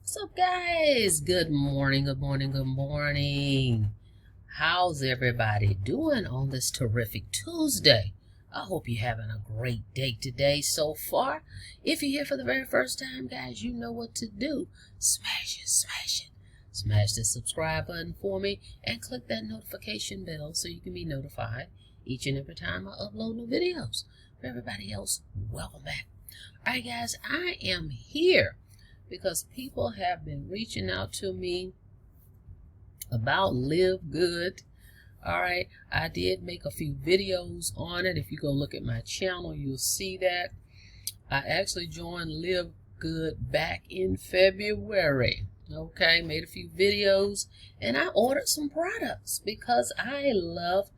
What's up, guys? Good morning, good morning, good morning. How's everybody doing on this terrific Tuesday? I hope you're having a great day today so far. If you're here for the very first time, guys, you know what to do. Smash it, smash it. Smash the subscribe button for me and click that notification bell so you can be notified each and every time I upload new videos. For everybody else, welcome back. All right, guys, I am here because people have been reaching out to me about LiveGood. All right, I did make a few videos on it. If you go look at my channel, you'll see that. I actually joined LiveGood back in February. Okay, made a few videos and I ordered some products because I love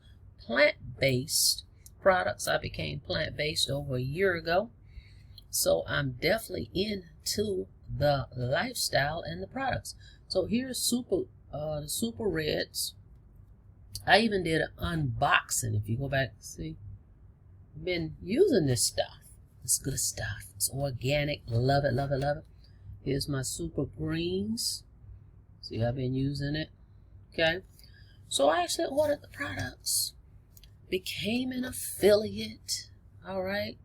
plant-based products. I became plant-based over a year ago. So I'm definitely into the lifestyle and the products. So here's the super reds. I even did an unboxing. If you go back, see, I've been using this stuff. It's good stuff. It's organic. Love it, love it, love it. Here's my super greens. See, I've been using it. Okay, so I actually ordered the products, became an affiliate. All right,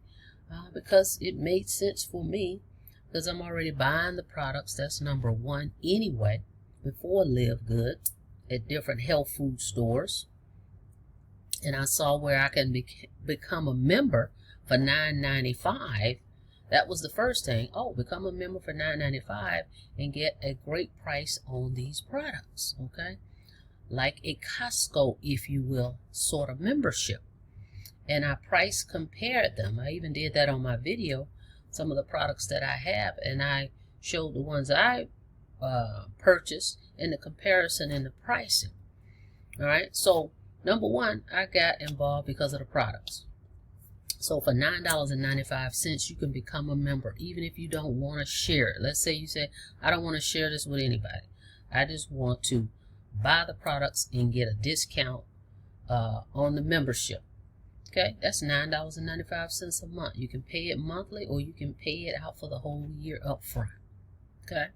because it made sense for me. Because I'm already buying the products, that's number one anyway, before LiveGood at different health food stores. And I saw where I can become a member for $9.95. That was the first thing. Oh, become a member for $9.95 and get a great price on these products, okay? Like a Costco, if you will, sort of membership. And I price compared them. I even did that on my video. Some of the products that I have, and I showed the ones I purchased and the comparison and the pricing. All right, so number one, I got involved because of the products. So for $9.95, you can become a member, even if you don't want to share it. Let's say you say, I don't want to share this with anybody. I just want to buy the products and get a discount on the membership. Okay, that's $9.95 a month. You can pay it monthly or you can pay it out for the whole year up front. Okay,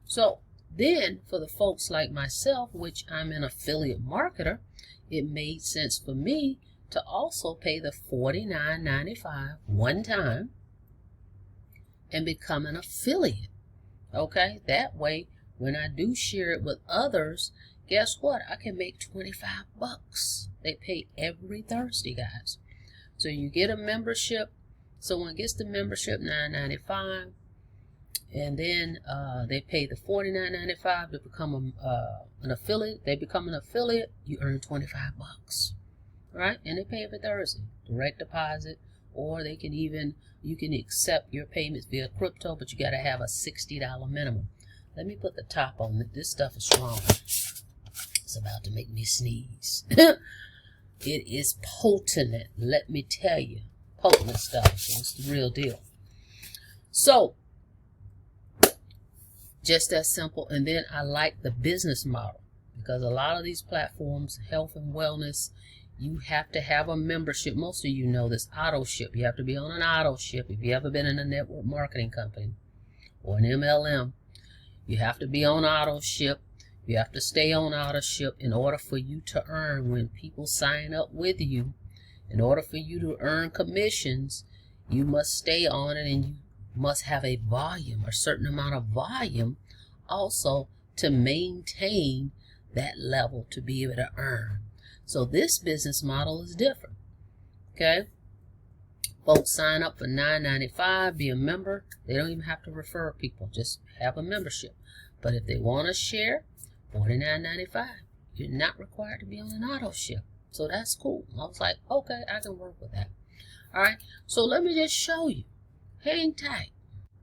so then for the folks like myself, which I'm an affiliate marketer, it made sense for me to also pay the $49.95 one time and become an affiliate. Okay, that way when I do share it with others, guess what? I can make $25. They pay every Thursday, guys. So you get a membership. Someone gets the membership, $9.95, and then they pay the $49.95 to become an affiliate. They become an affiliate. You earn $25, right? And they pay every Thursday, direct deposit, or they can you can accept your payments via crypto, but you got to have a $60 minimum. Let me put the top on it. This stuff is strong. It's about to make me sneeze. It is potent, let me tell you. Potent stuff. It's the real deal. So, just that simple. And then I like the business model. Because a lot of these platforms, health and wellness, you have to have a membership. Most of you know this, Autoship. You have to be on an Autoship. If you've ever been in a network marketing company or an MLM, you have to be on Autoship. You have to stay on Autoship in order for you to earn. When people sign up with you, in order for you to earn commissions, you must stay on it, and you must have a volume, a certain amount of volume also to maintain that level to be able to earn. So this business model is different. Okay? Folks sign up for $9.95, be a member. They don't even have to refer people, just have a membership. But if they want to share, $49.95. You're not required to be on an auto ship. So that's cool. I was like, okay, I can work with that. All right, so let me just show you. Hang tight.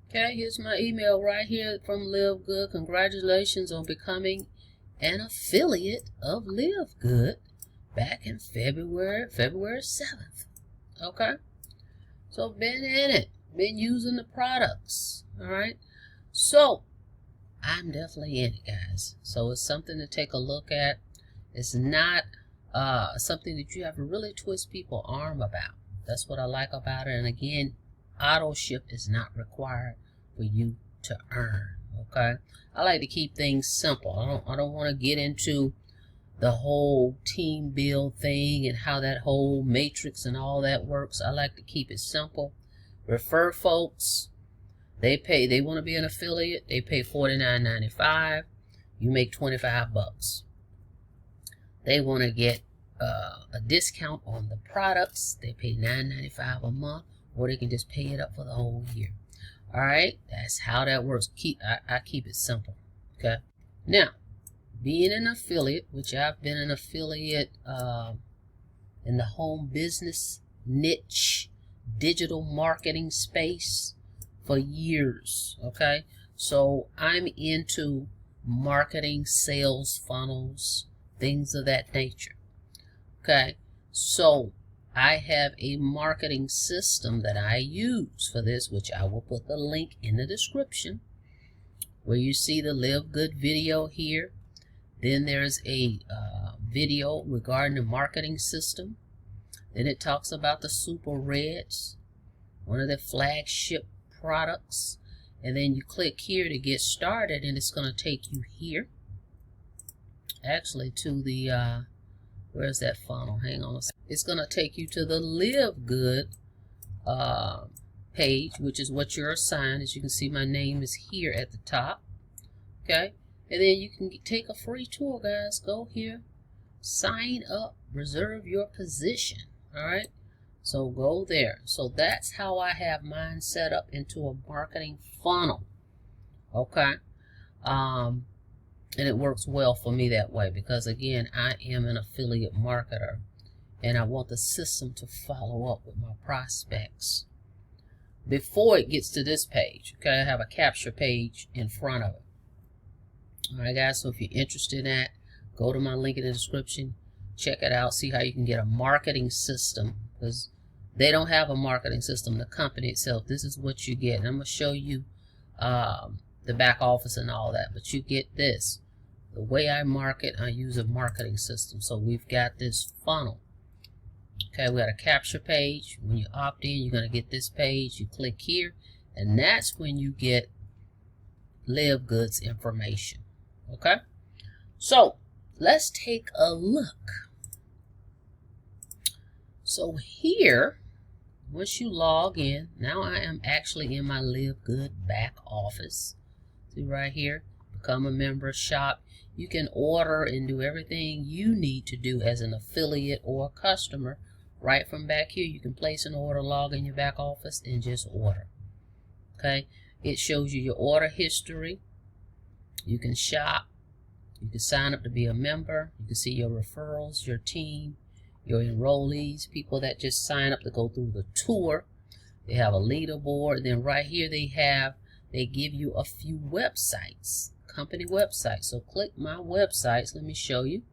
Okay, here's my email right here from LiveGood. Congratulations on becoming an affiliate of LiveGood back in February 7th. Okay, so been in it, been using the products. All right, so I'm definitely in it, guys. So it's something to take a look at. It's not something that you have to really twist people's arm about. That's what I like about it. And again, auto ship is not required for you to earn. Okay, I like to keep things simple. I don't want to get into the whole team build thing and how that whole matrix and all that works. I like to keep it simple. Refer folks. They want to be an affiliate. They pay $49.95. You make 25 bucks. They want to get a discount on the products. They pay $9.95 a month, or they can just pay it up for the whole year. All right, that's how that works. I keep it simple. Okay. Now, being an affiliate, which I've been an affiliate in the home business niche, digital marketing space for years. Okay, so I'm into marketing, sales funnels, things of that nature. Okay, so I have a marketing system that I use for this, which I will put the link in the description, where you see the LiveGood video here. Then there's a video regarding the marketing system. Then it talks about the Super Reds, one of the flagship products. And then you click here to get started, and it's going to take you here. Actually, to the, where's that funnel? Hang on a second. It's going to take you to the LiveGood page, which is what you're assigned. As you can see, my name is here at the top. Okay. And then you can take a free tour, guys. Go here, sign up, reserve your position. All right. So go there. So that's how I have mine set up into a marketing funnel. Okay. And it works well for me that way because, again, I am an affiliate marketer and I want the system to follow up with my prospects before it gets to this page. Okay. I have a capture page in front of it. All right, guys, so if you're interested in that, go to my link in the description. Check it out. See how you can get a marketing system, because they don't have a marketing system, the company itself. This is what you get. And I'm going to show you the back office and all that. But you get this. The way I market, I use a marketing system. So we've got this funnel. Okay, we got a capture page. When you opt in, you're going to get this page. You click here, and that's when you get LiveGood's information. Okay, so let's take a look. So here, once you log in, now I am actually in my LiveGood back office. See right here, become a member, shop. You can order and do everything you need to do as an affiliate or a customer right from back here. You can place an order, log in your back office, and just order. Okay, it shows you your order history. You can shop. You can sign up to be a member. You can see your referrals, your team, your enrollees, people that just sign up to go through the tour. They have a leaderboard. Then right here they give you a few websites, company websites. So click my websites. Let me show you.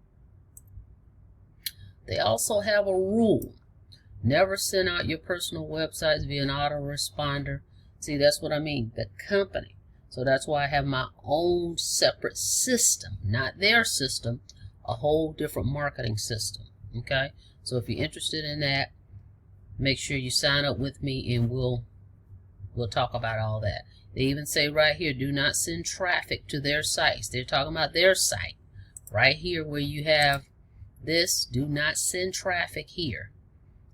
They also have a rule. Never send out your personal websites via an autoresponder. See, that's what I mean, the company. So that's why I have my own separate system, not their system, a whole different marketing system. Okay, so if you're interested in that, make sure you sign up with me and we'll talk about all that. They even say right here, do not send traffic to their sites. They're talking about their site. Right here where you have this, do not send traffic here.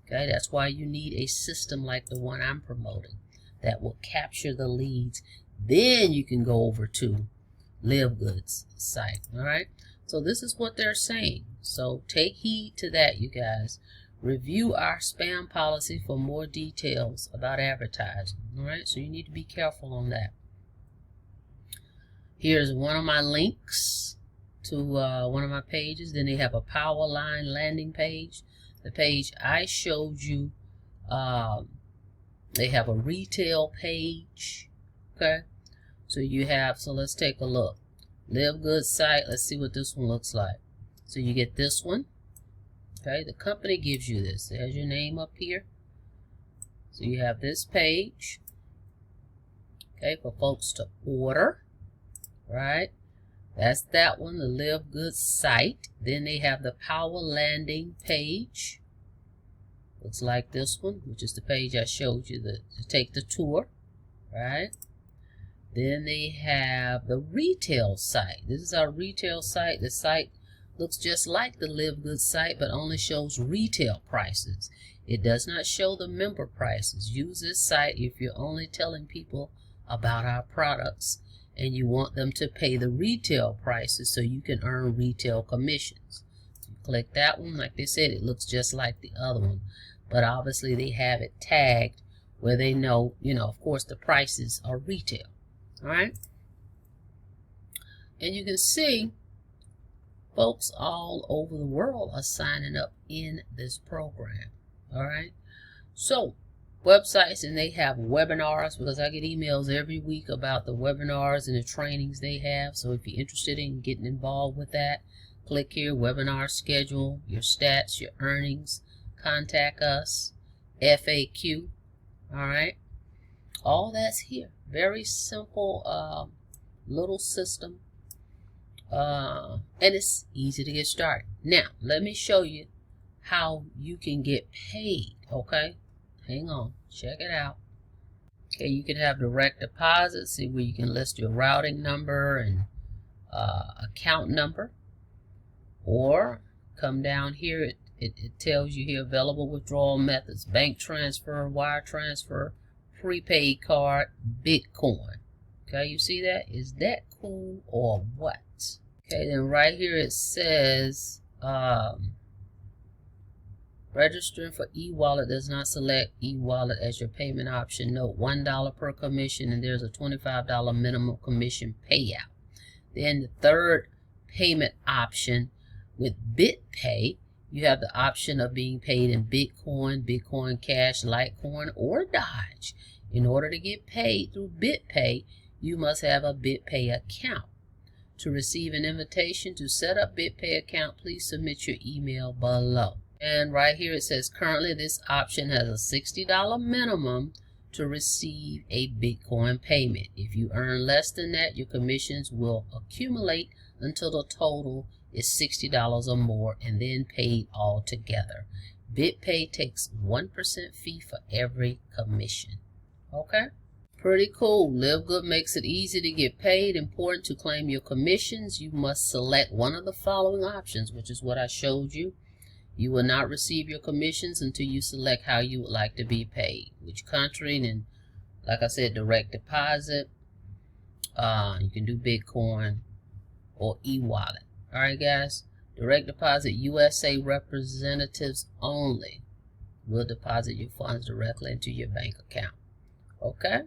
Okay, that's why you need a system like the one I'm promoting that will capture the leads. Then you can go over to LiveGood's site. All right, so this is what they're saying. So take heed to that, you guys. Review our spam policy for more details about advertising. All right, so you need to be careful on that. Here's one of my links to one of my pages. Then they have a power line landing page. The page I showed you, they have a retail page. Okay, so you have, so let's take a look. LiveGood site, let's see what this one looks like. So you get this one. Okay, the company gives you this. It has your name up here. So you have this page. Okay, for folks to order. Right? That's that one, the LiveGood site. Then they have the power landing page. Looks like this one, which is the page I showed you to take the tour. Right? Then they have the retail site. This is our retail site. The site looks just like the LiveGood site, but only shows retail prices. It does not show the member prices. Use this site if you're only telling people about our products and you want them to pay the retail prices so you can earn retail commissions. You click that one. Like they said, it looks just like the other one, but obviously they have it tagged where they know, of course, the prices are retail. All right. And you can see folks all over the world are signing up in this program. All right. So websites, and they have webinars, because I get emails every week about the webinars and the trainings they have. So if you're interested in getting involved with that, click here, webinar schedule, your stats, your earnings, contact us, FAQ. All right. All that's here. Very simple little system. And it's easy to get started. Now, let me show you how you can get paid. Okay. Hang on. Check it out. Okay, you can have direct deposit. See where you can list your routing number and account number. Or come down here. It tells you here available withdrawal methods: bank transfer, wire transfer, prepaid card, Bitcoin. Okay, you see that? Is that cool or what? Okay, then right here it says registering for e-wallet does not select e-wallet as your payment option. Note $1 per commission, and there's a $25 minimum commission payout. Then the third payment option with BitPay, you have the option of being paid in Bitcoin, Bitcoin Cash, Litecoin, or Dodge. In order to get paid through BitPay, you must have a BitPay account. To receive an invitation to set up BitPay account, please submit your email below. And right here it says currently this option has a $60 minimum to receive a Bitcoin payment. If you earn less than that, your commissions will accumulate until the total is $60 or more and then paid all together. BitPay takes 1% fee for every commission. Okay? Pretty cool. LiveGood makes it easy to get paid. Important to claim your commissions, you must select one of the following options, which is what I showed you. You will not receive your commissions until you select how you would like to be paid, which country, and like I said, direct deposit. You can do Bitcoin or e-wallet. All right, guys. Direct deposit, USA representatives only will deposit your funds directly into your bank account. Okay.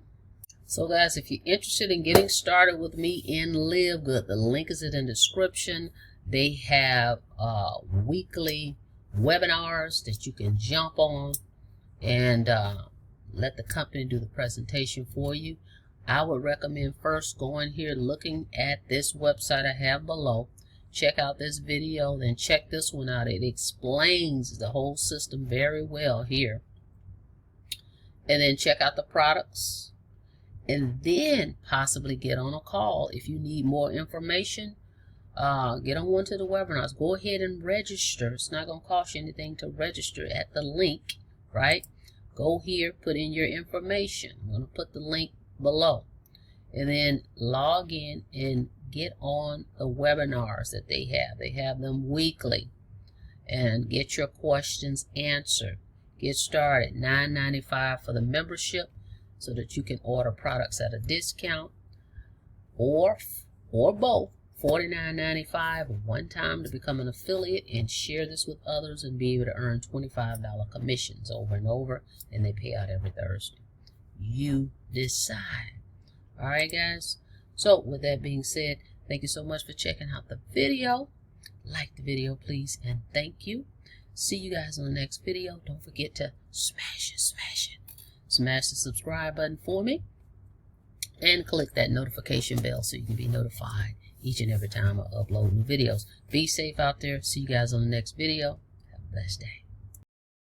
So, guys, if you're interested in getting started with me in LiveGood, the link is in the description. They have weekly webinars that you can jump on and let the company do the presentation for you. I would recommend first going here, looking at this website I have below. Check out this video, then check this one out. It explains the whole system very well here. And then check out the products. And then possibly get on a call if you need more information. Get on one to the webinars. Go ahead and register. It's not going to cost you anything to register at the link, right? Go here, put in your information. I'm going to put the link below. And then log in and get on the webinars that they have. They have them weekly. And get your questions answered. Get started. $9.95 for the membership so that you can order products at a discount. Or both. $49.95 one time to become an affiliate and share this with others and be able to earn $25 commissions over and over, and they pay out every Thursday. You decide. All right, guys. So with that being said, thank you so much for checking out the video. Like the video, please, and thank you. See you guys on the next video. Don't forget to smash it. Smash the subscribe button for me and click that notification bell so you can be notified each and every time I upload new videos. Be safe out there. See you guys on the next video. Have a blessed day.